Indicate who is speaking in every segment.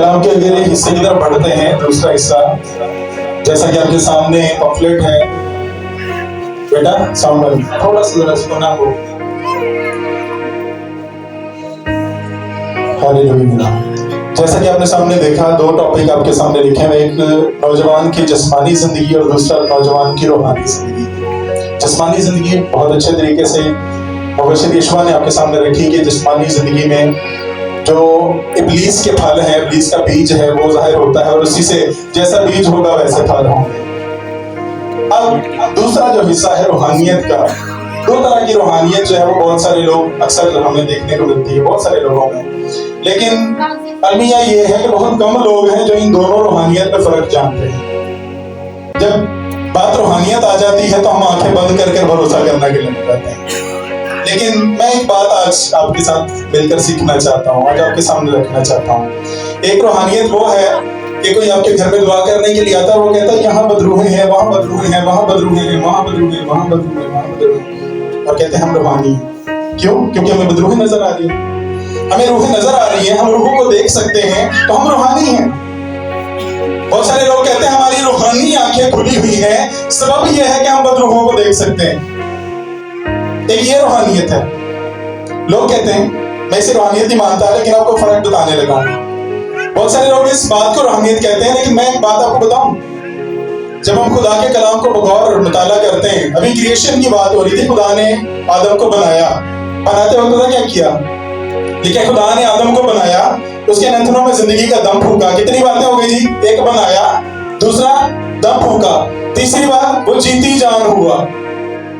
Speaker 1: کلام کے اگلے حصے کی طرف بڑھتے ہیں. دوسرا حصہ جیسا کہ آپ کے سامنے پمفلٹ ہے. بیٹا ساؤنڈ بند تھوڑا سا ذرا سنا ہو. ہاللیلویا. جیسا کہ آپ نے سامنے دیکھا دو ٹاپک آپ کے سامنے لکھے ہیں. ایک نوجوان کی جسمانی زندگی اور دوسرا نوجوان کی روحانی زندگی. جسمانی زندگی بہت اچھے طریقے سے مبشر یشوع نے آپ کے سامنے رکھی کہ جسمانی زندگی میں جو ابلیس کے پھل ہیں، ابلیس کا بیج ہے وہ ظاہر ہوتا ہے اور اسی سے جیسا بیج ہوگا ویسے پھل ہوں گے. اب دوسرا جو حصہ ہے روحانیت کا. دو طرح کی روحانیت جو ہے وہ بہت سارے لوگ اکثر ہمیں دیکھنے کو ملتی ہے بہت سارے لوگوں میں، لیکن المیہ یہ ہے کہ بہت کم لوگ ہیں جو ان دونوں روحانیت میں فرق جانتے ہیں. جب بات روحانیت آ جاتی ہے تو ہم آنکھیں بند کر کے بھروسہ کرنا کے لیے جاتے ہیں. لیکن میں ایک بات آج آپ کے ساتھ مل کر سیکھنا چاہتا ہوں، آج آپ کے سامنے رکھنا چاہتا ہوں. ایک روحانیت وہ ہے کہ کوئی آپ کے گھر میں دعا کرنے کے لیے آتا ہے، وہ کہتا ہے یہاں بدروہیں ہیں، وہاں بدروہیں ہیں، وہاں بدروہیں ہیں، وہاں بدروہیں ہیں، وہاں بدروہیں ہیں، وہاں بدروہیں ہیں، اور کہتے ہیں ہم روحانی ہیں. کیوں؟ کیونکہ ہمیں بدروہیں نظر آ رہی ہیں، ہمیں روحیں نظر آ رہی ہیں، ہم روحوں کو دیکھ سکتے ہیں تو ہم روحانی ہیں. بہت سارے لوگ کہتے ہیں ہماری روحانی آنکھیں کھلی ہوئی ہیں، سبب یہ ہے کہ ہم بدروحوں کو دیکھ سکتے ہیں. ایک یہ روحانیت ہے. لوگ کہتے ہیں میں اسے روحانیت نہیں مانتا لیکن آپ کو فرق بتانے لگا ہوں. بہت سارے لوگ اس بات کو روحانیت کہتے ہیں، لیکن میں ایک بات آپ کو بتاؤں. جب ہم خدا کے کلام کو بغور مطالعہ کرتے ہیں، ابھی کریشن کی بات ہو رہی تھی. خدا نے آدم کو بنایا، بناتے وقت کیا کیا؟ لیکن خدا نے آدم کو بنایا، اس کے نتنوں میں زندگی کا دم پھونکا. کتنی باتیں ہو گئی جی؟ ایک بنایا، دوسرا دم پھونکا، تیسری بات وہ جیتی جان ہوا.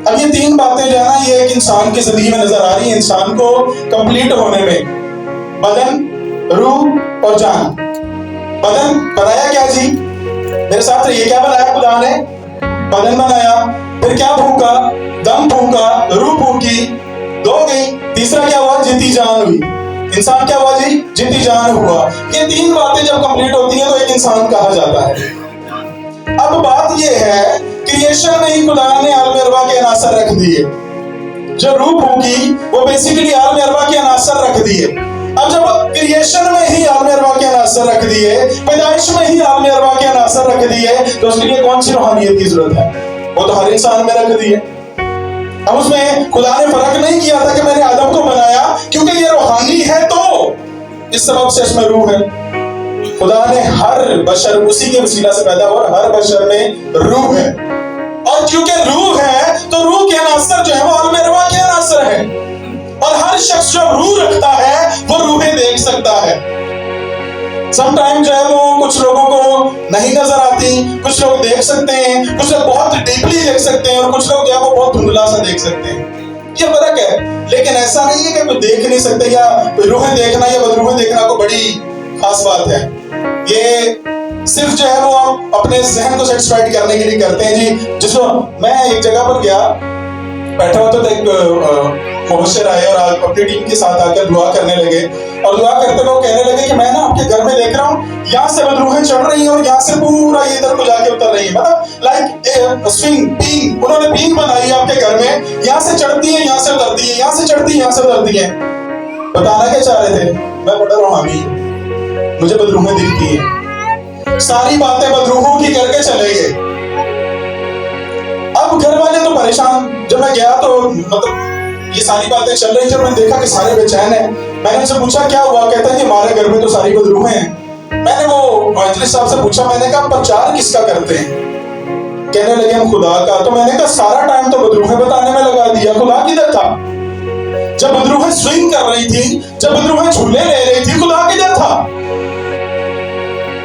Speaker 1: اب یہ تین باتیں جو ہے نا یہ ایک انسان کی زندگی میں نظر آ رہی ہیں. انسان کو کمپلیٹ ہونے میں بدن، روح اور جان. بدن بنایا کیا جی؟ میرے ساتھ یہ کیا بنایا خدا نے؟ بدن بنایا. پھر کیا پھونکا؟ دم پھونکا، روح پھونکی، دو گئی. تیسرا کیا ہوا؟ جیتی جان ہوئی. انسان کیا ہوا جی؟ جیتی جان ہوا. یہ تین باتیں جب کمپلیٹ ہوتی ہیں تو ایک انسان کہا جاتا ہے. اب بات یہ ہے کریشن میں ہی خدا نے عالم ارواح کے عناصر رکھ دیے. جو روح پھونکی وہ بیسیکلی عالم ارواح کے عناصر رکھ دیے. اب جب کریشن میں ہی عالم ارواح کے عناصر رکھ دیے، پیدائش میں ہی عالم ارواح کے عناصر رکھ دیے، تو اس کے لیے کون سی روحانیت کی ضرورت ہے؟ وہ تو ہر انسان میں رکھ دیے. اب اس میں خدا نے فرق نہیں کیا تھا کہ میں نے آدم کو بنایا کیونکہ یہ روحانی ہے تو اس سبب سے اس میں روح ہے. خدا نے ہر بشر اسی کے وسیلہ سے پیدا ہوا، ہر بشر میں روح ہے. اور کیونکہ روح ہے تو روح کے عناصر جو ہے وہ عالم ارواح کے عناصر ہیں. اور ہر شخص جو روح رکھتا ہے وہ روحیں دیکھ سکتا ہے. سم ٹائم جو ہے وہ کچھ لوگوں کو نہیں نظر آتی، کچھ لوگ دیکھ سکتے ہیں، کچھ لوگ بہت ڈیپلی دیکھ سکتے ہیں اور کچھ لوگ جو ہے وہ بہت دھندلا سا دیکھ سکتے ہیں. یہ فرق ہے. لیکن ایسا نہیں ہے کہ کوئی دیکھ نہیں سکتے یا روحیں دیکھنا یا بدروحیں دیکھنا کو بڑی خاص بات ہے. یہ صرف جو ہے وہ آپ اپنے ذہن کو سیٹسفائیڈ کرنے کے لیے کرتے ہیں جی. جس کو میں ایک جگہ پر گیا، بیٹھا ہوتا تھا، ایک مبشر آئے اور اپنی ٹیم کے ساتھ آ کر دعا کرنے لگے اور دعا کرتے ہوئے کہنے لگے کہ میں نا آپ کے گھر میں دیکھ رہا ہوں یہاں سے بدروحیں چڑھ رہی ہیں اور یہاں سے پورا یہ ادھر کو جا کے اتر رہی ہیں. مطلب لائک سوئنگ پینگ، انہوں نے پینگ بنائی آپ کے گھر میں، یہاں سے چڑھتی ہیں یہاں سے اترتی ہیں، یہاں سے چڑھتی ہیں یہاں سے اترتی ہیں. بتانا کیا چاہ رہے تھے؟ میں بڑا روحانی ہوں، مجھے بدروحیں دکھتی ہیں. ساری باتیں بدروحوں کی کر کے چلے گئے. اب گھر والے تو پریشان. جب میں گیا تو مطلب یہ ساری باتیں چل رہی. جب میں نے دیکھا کہ سارے بے چین ہیں، میں نے ان سے پوچھا کیا ہوا؟ کہتا ہے کہ ہمارے گھر میں تو ساری بدروحیں ہیں. میں نے وہ مجلس صاحب سے پوچھا، میں نے کہا پرچار کس کا کرتے ہیں؟ کہنے لگے ہم خدا کا. تو میں نے کہا سارا ٹائم تو بدروحیں بتانے میں لگا دیا، خدا کدھر تھا؟ جب بدروحیں سوئنگ کر رہی تھی، جب بدروحیں جھولے لے رہی تھی، خدا کدھر تھا؟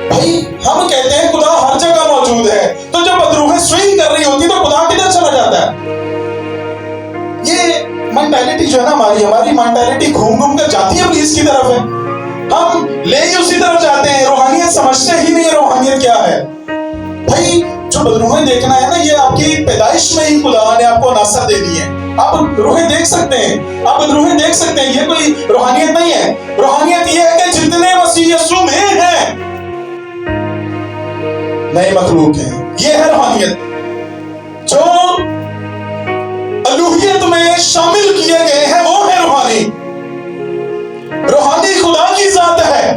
Speaker 1: بھائی ہم کہتے ہیں خدا ہر جگہ موجود ہے، تو جب بدروحیں سوئنگ کر رہی ہوتی تو خدا کدھر چلا جاتا ہے؟ یہ مینٹالٹی جو ہے نا ہماری مینٹالٹی گھوم گھوم کر جاتی ہے ابلیس کی طرف ہے. ہم لے ہی اسی طرف جاتے ہیں. روحانیت سمجھتے ہی نہیں روحانیت کیا ہے. بھائی جو بدروحیں دیکھنا ہے نا یہ آپ کی پیدائش میں ہی خدا نے آپ کو عناصر دے دی ہیں. آپ روحیں دیکھ سکتے ہیں، آپ بدروحیں دیکھ سکتے ہیں. یہ کوئی روحانیت نہیں ہے. روحانیت یہ ہے کہ جتنے مسیح یسوع میں ہیں نئے مخلوق ہیں. یہ ہے روحانیت. جو الوہیت میں شامل کیے گئے ہیں وہ ہے روحانی. روحانی خدا کی ذات ہے.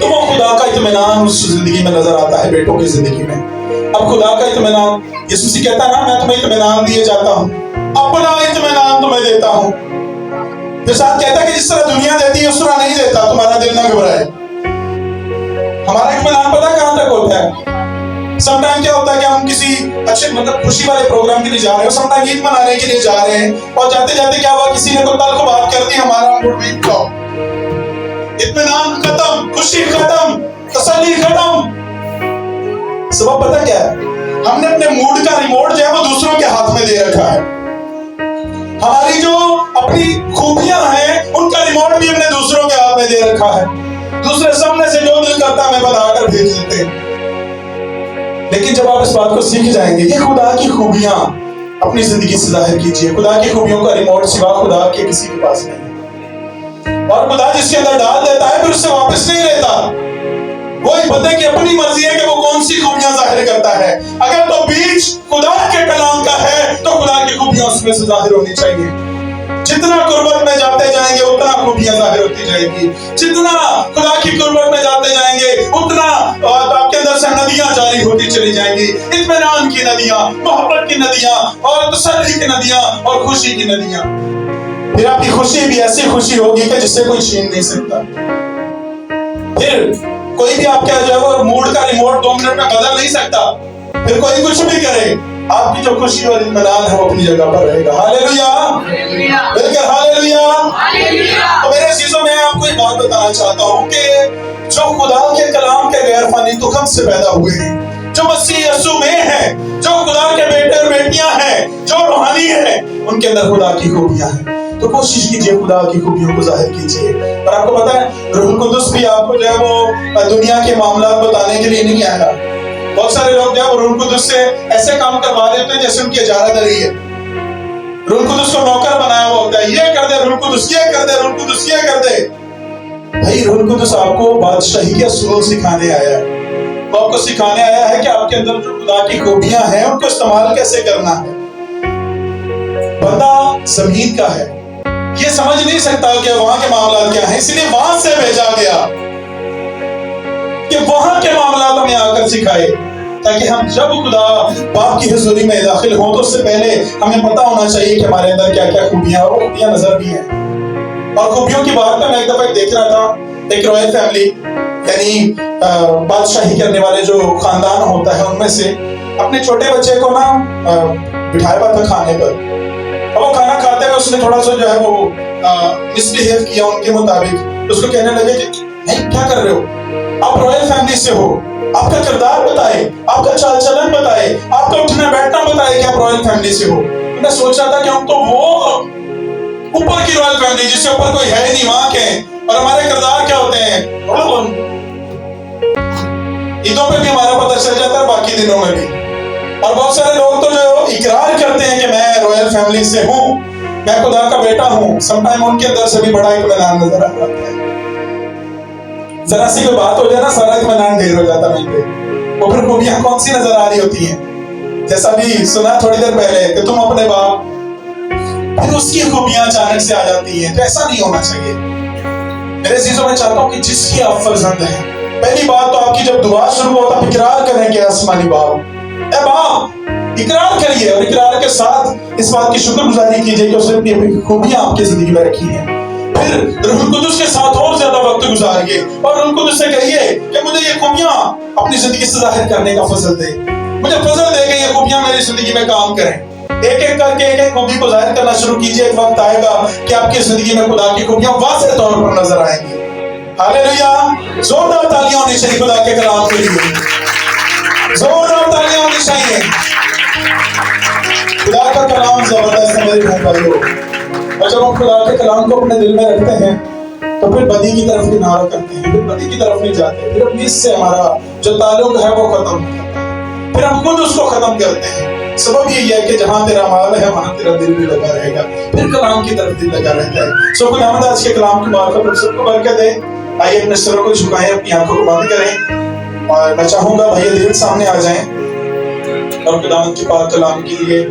Speaker 1: تو وہ خدا کا اطمینان اس زندگی میں نظر آتا ہے، بیٹوں کی زندگی میں۔ اب خدا کا اطمینان، یسوع مسیح کہتا ہے نا میں تمہیں اطمینان دیے جاتا ہوں، اپنا اطمینان تمہیں دیتا ہوں۔ پھر ساتھ کہتا ہے کہ جس طرح دنیا دیتی ہے اس طرح نہیں دیتا، تمہارا دل نہ گھبرائے۔ ہمارا اطمینان پتہ کہاں تک ہوتا ہے؟ سم ٹائم کیا ہوتا ہے کہ ہم کسی اچھے خوشی والے پروگرام کے لیے جا رہے ہیں، سم ٹائم عید منانے کے لیے جا رہے ہیں، اور جاتے جاتے کیا ہوا کسی نے کوئی تلخ بات کر دی، ہمارا موڈ ویک ہوا، اطمینان ختم، خوشی ختم، تسلی ختم۔ سبب پتہ کیا ہے؟ ہم نے اپنے موڈ کا ریموٹ جو ہے وہ دوسروں کے ہاتھ میں دے رکھا ہے۔ ہماری جو اپنی خوبیاں ہیں ان کا ریموٹ بھی ہم نے دوسروں کے ہاتھ میں دے رکھا ہے۔ دوسرے سامنے سے جو دل کرتا ہے ہمیں بتا کر بھیج دیتے ہیں۔ لیکن جب آپ اس بات کو سیکھ جائیں گے کہ خدا کی خوبیاں اپنی زندگی سے ظاہر کیجئے، خدا کی خوبیوں کا ریموٹ سوا خدا کے کسی کے پاس نہیں ہے، اور خدا جس کے اندر ڈال دیتا ہے پھر اس سے واپس نہیں لیتا۔ وہی بندے کی اپنی مرضی ہے کہ وہ کون سی خوبیاں ظاہر کرتا ہے۔ اگر تو بیچ خدا کے کلام کا ہے تو خدا کی خوبیاں اس میں سے ظاہر ہونی چاہیے۔ جتنا قربت میں جاتے جائیں گے اتنا خوبیاں ظاہر ہوتی جائیں گی، جتنا خدا کی قربت میں جاتے جائیں گے اتنا آپ کے اندر سے ندیاں جاری ہوتی چلی جائیں گی، اطمینان کی ندیاں، محبت کی ندیاں، اور تسلی کی ندیاں، اور خوشی کی ندیاں۔ پھر آپ کی خوشی بھی ایسی خوشی ہوگی کہ جسے کوئی چھین نہیں سکتا۔ پھر کوئی بھی آپ کا جو ہے وہ موڈ کا ریموٹ 2 منٹ میں بدل نہیں سکتا، پھر کوئی کچھ بھی کرے، آپ کی جو خوشی اور اطمینان ہے وہ اپنی جگہ پر رہے گا۔ ہاللیلویہ، بلکہ ہاللیلویہ۔ تو میرے عزیزوں میں آپ کو ایک بات بتانا چاہتا ہوں کہ جو خدا کے کلام کے غیر فانی تخم سے پیدا ہوئے ہیں، جو مسیح یسوع میں ہیں، جو خدا کے بیٹے اور بیٹیاں ہیں، جو روحانی ہیں، ان کے اندر خدا کی خوبیاں ہیں۔ تو کوشش کیجئے خدا کی خوبیوں کو ظاہر کیجئے۔ اور آپ کو پتا ہے روح القدس بھی آپ کو جو ہے وہ دنیا کے معاملات بتانے کے لیے نہیں آیا۔ بہت سارے لوگ جو ہے وہ روح القدس سے ایسے کام کروا دیتے ہیں جیسے ان کی اجارہ داری ہے۔ روح القدس کو نوکر بنایا ہوا ہوتا ہے، یہ کر دے روح القدس، یہ کر دے روح القدس، یہ کر دے۔ بھائی روح القدس آپ کو بادشاہی کے اصول سکھانے آیا ہے، وہ آپ کو سکھانے آیا ہے کہ آپ کے اندر جو خدا کی خوبیاں ہیں ان کو استعمال کیسے کرنا ہے۔ بندہ زمین کا ہے، یہ سمجھ نہیں سکتا کہ وہاں کے معاملات کیا ہیں، اس لیے وہاں سے بھیجا گیا کہ وہاں کے معاملات ہمیں آ کر سکھائے، تاکہ ہم جب خدا باپ کی حضوری میں داخل ہوں تو اس سے پہلے ہمیں پتہ ہونا چاہیے کہ ہمارے اندر کیا کیا خوبیاں ہیں، اور خوبیاں نظر بھی ہیں۔ اور خوبیوں کی بات میں ایک دفعہ دیکھ رہا تھا، ایک رائل فیملی یعنی بادشاہی کرنے والے جو خاندان ہوتا ہے ان میں سے اپنے چھوٹے بچے کو نا بٹھایا ہوا تھا کھانے پر، اور وہ کھانا کھاتے ہوئے اس نے تھوڑا سا جو ہے وہ مس بہیو کیا ان کے مطابق۔ اس کو کہنے لگے کہ نہیں کیا کر رہے ہو، آپ رائل فیملی سے ہو، آپ کا کردار بتائے، آپ کا چال چلن بتائے، آپ کا اٹھنا بیٹھنا بتائے کہ آپ رائل فیملی سے ہو۔ میں سوچ رہا تھا کہ ہم تو وہ اوپر کی رائل فیملی جس سے اوپر کوئی ہے نہیں وہاں کے ہیں، اور ہمارے کردار کیا ہوتے ہیں۔ عیدوں پہ بھی ہمارا پتہ چل جاتا ہے، باقی دنوں میں بھی۔ اور بہت سارے لوگ تو جو اقرار کرتے ہیں کہ میں رائل فیملی سے ہوں، میں خدا کا بیٹا ہوں، سم ٹائم ان کے اندر سے بھی بڑا اطمینان نظر آتا ہے۔ ذرا سی کوئی بات ہو جائے نا سارا اطمینان ڈھیر ہو جاتا وہیں پہ۔ وہ پھر خوبیاں کون سی نظر آ رہی ہوتی ہیں، جیسا بھی سنا تھوڑی دیر پہلے کہ تم اپنے باپ، پھر اس کی خوبیاں اچانک سے آ جاتی ہیں۔ تو ایسا نہیں ہونا چاہیے۔ میرے عزیزوں میں چاہتا ہوں کہ جس کی آپ فرزند ہیں، پہلی بات تو آپ کی جب دعا شروع ہو تب اقرار کریں کہ آسمانی باپ، اے باپ، اقرار کریے، اور اقرار کے ساتھ اس بات کی شکر گزاری کیجئے کہ اس نے اپنی خوبیاں آپ کی زندگی میں رکھی ہیں۔ پھر روح القدس کے ساتھ اور زیادہ وقت گزاریے، اور روح القدس سے کہیے کہ مجھے یہ خوبیاں اپنی زندگی سے ظاہر کرنے کا فضل دے، مجھے فضل دے کہ یہ خوبیاں میری زندگی میں کام کریں۔ ایک ایک کر کے ایک ایک خوبی کو ظاہر کرنا شروع کیجئے، ایک وقت آئے گا کہ آپ کی زندگی میں خدا کی خوبیاں واضح طور پر نظر آئیں گی۔ ہاللیلویہ، زوردار تالیاں ہونی چاہیے خدا کے کلام کے لیے، زوردار تالیاں ہونی چاہیے۔ خدا کا کلام زبردست ہے میرے بھائیو، اور جب ہم خدا کے کلام کو اپنے دل میں رکھتے ہیں تو پھر بدی کی طرف کنارہ کرتے ہیں، پھر بدی کی طرف نہیں جاتے، پھر اپنی اس سے ہمارا جو تعلق ہے وہ ختم ہو جاتا ہے، پھر ہم خود اس کو ختم کرتے ہیں۔ سبب یہی ہے کہ جہاں تیرا مال ہے وہاں تیرا دل بھی لگا رہے گا، پھر کلام کی طرف دل لگا رہتا ہے۔ سو خداوند آج کے کلام کی برکت ہم سب کو برکت دے۔ آئیے اپنے سروں کو جھکائیں، اپنی آنکھوں کو بند کریں، اور میں چاہوں گا بھائی دل سامنے آ جائیں اور خداوند کے پاک کلام کے لیے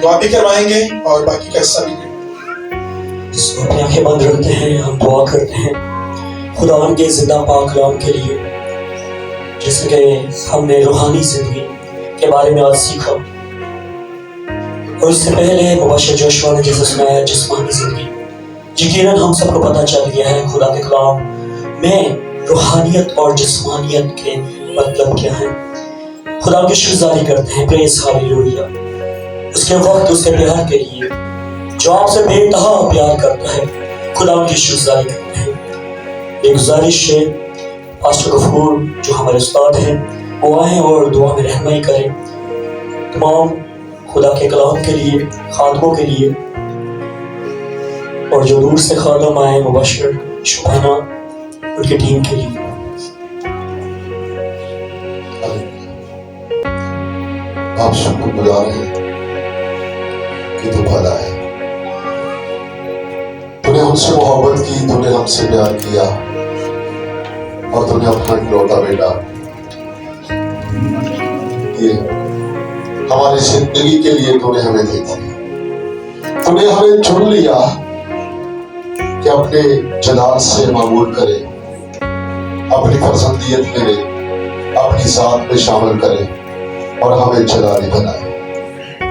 Speaker 1: دعا بھی کروائیں گے اور باقی کا حصہ بھی۔
Speaker 2: اپنی آنکھیں بند رکھتے ہیں، ہم دعا کرتے ہیں۔ خدا ان کے زندہ پاک کلام کے لیے، جس کے ہم نے روحانی زندگی کے بارے میں آج سیکھا، اور اس سے پہلے مبشر جوشوا نے جیسے سنایا جسمانی زندگی۔ یقیناً ہم سب کو پتہ چل گیا ہے خدا کے کلام میں روحانیت اور جسمانیت کے مطلب کیا ہے۔ خدا کی شکرگزاری کرتے ہیں، پریز ہالیلویا، اس کے وقت اس کے پیار کے لیے جو آپ سے بے انتہا پیار کرتا ہے۔ خدا ان کی شکرگزاری کرتے ہیں۔ ایک گزارش ہے، پاسٹر غفور جو ہمارے استاد ہیں وہ آئیں اور دعا میں رہنمائی کریں تمام خدا کے کلام کے لیے، خادموں کے لیے، اور جو دور سے خادم آئے مبشر شبانہ ان کی ٹیم کے لیے۔
Speaker 3: آپ شکر گزار ہیں کہ تو بھلا ہے، تو نے ہم سے محبت کی، تو نے ہم سے پیار کیا، اور تو نے اپنا اکلوتا بیٹا یہ ہماری زندگی کے لیے تو نے ہمیں دے دیا، تو نے ہمیں چن لیا کہ اپنے جلال سے معمول کرے، اپنی فرزندیت میں اپنی ذات میں شامل کرے اور ہمیں جلالی بنائے۔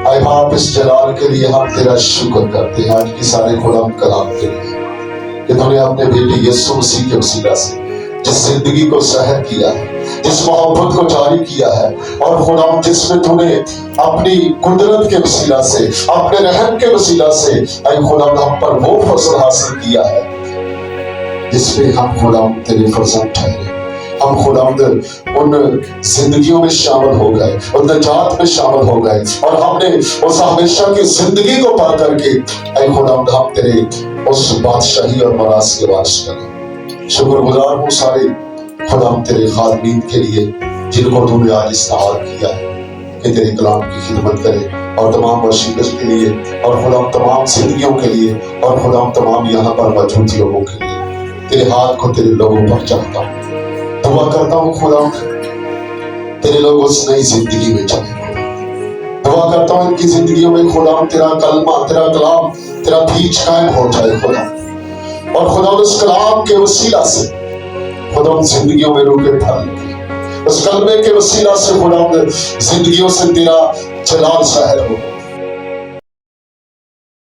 Speaker 3: اے باپ، اس جلال کے لیے ہم تیرا شکر کرتے ہیں آج کی سارے غلام کلام کے لیے کہ تو نے اپنے بیٹے یسوع مسیح کے وسیلہ سے جس زندگی کو ظاہر کیا ہے، جس محبت کو جاری کیا ہے، اور خدا جس میں تو نے اپنی قدرت کے وسیلہ سے، اپنے رحم کے وسیلہ سے اے خدا ہم پر وہ فضل حاصل کیا ہے جس میں ہم خدا تیرے فرزند ٹھہرے۔ ہم خدا ان زندگیوں میں شامل ہو گئے، ان نجات میں شامل ہو گئے، اور ہم نے اس ہمیشہ کی زندگی کو پا کر کے اے خدا ہم تیرے اس بادشاہی اور مراس کے وارث کریں۔ شکر گزار ہوں سارے خدا تیرے خادمین کے لیے جن کو تو نے آج استعمال کیا ہے کہ تیرے کلام کی خدمت کرے، اور تمام وشیلت کے لیے، اور خدا تمام زندگیوں کے لیے، اور خدا تمام یہاں پر موجود لوگوں کے لیے تیرے ہاتھ کو تیرے لوگوں پر چاہتا ہوں۔ دعا کرتا ہوں خدا تیرے لوگ اس نئی زندگی میں چلیں۔ دعا کرتا ہوں ان کی زندگیوں میں خدا تیرا کلمہ، تیرا کلام، تیرا بیج قائم ہو جائے خدا، اور خدا اس کلام کے وسیلہ سے خدا ان زندگیوں میں روح کے پھل، اس کلمے کے وسیلہ سے خدا زندگیوں سے تیرا جلال ظاہر ہو۔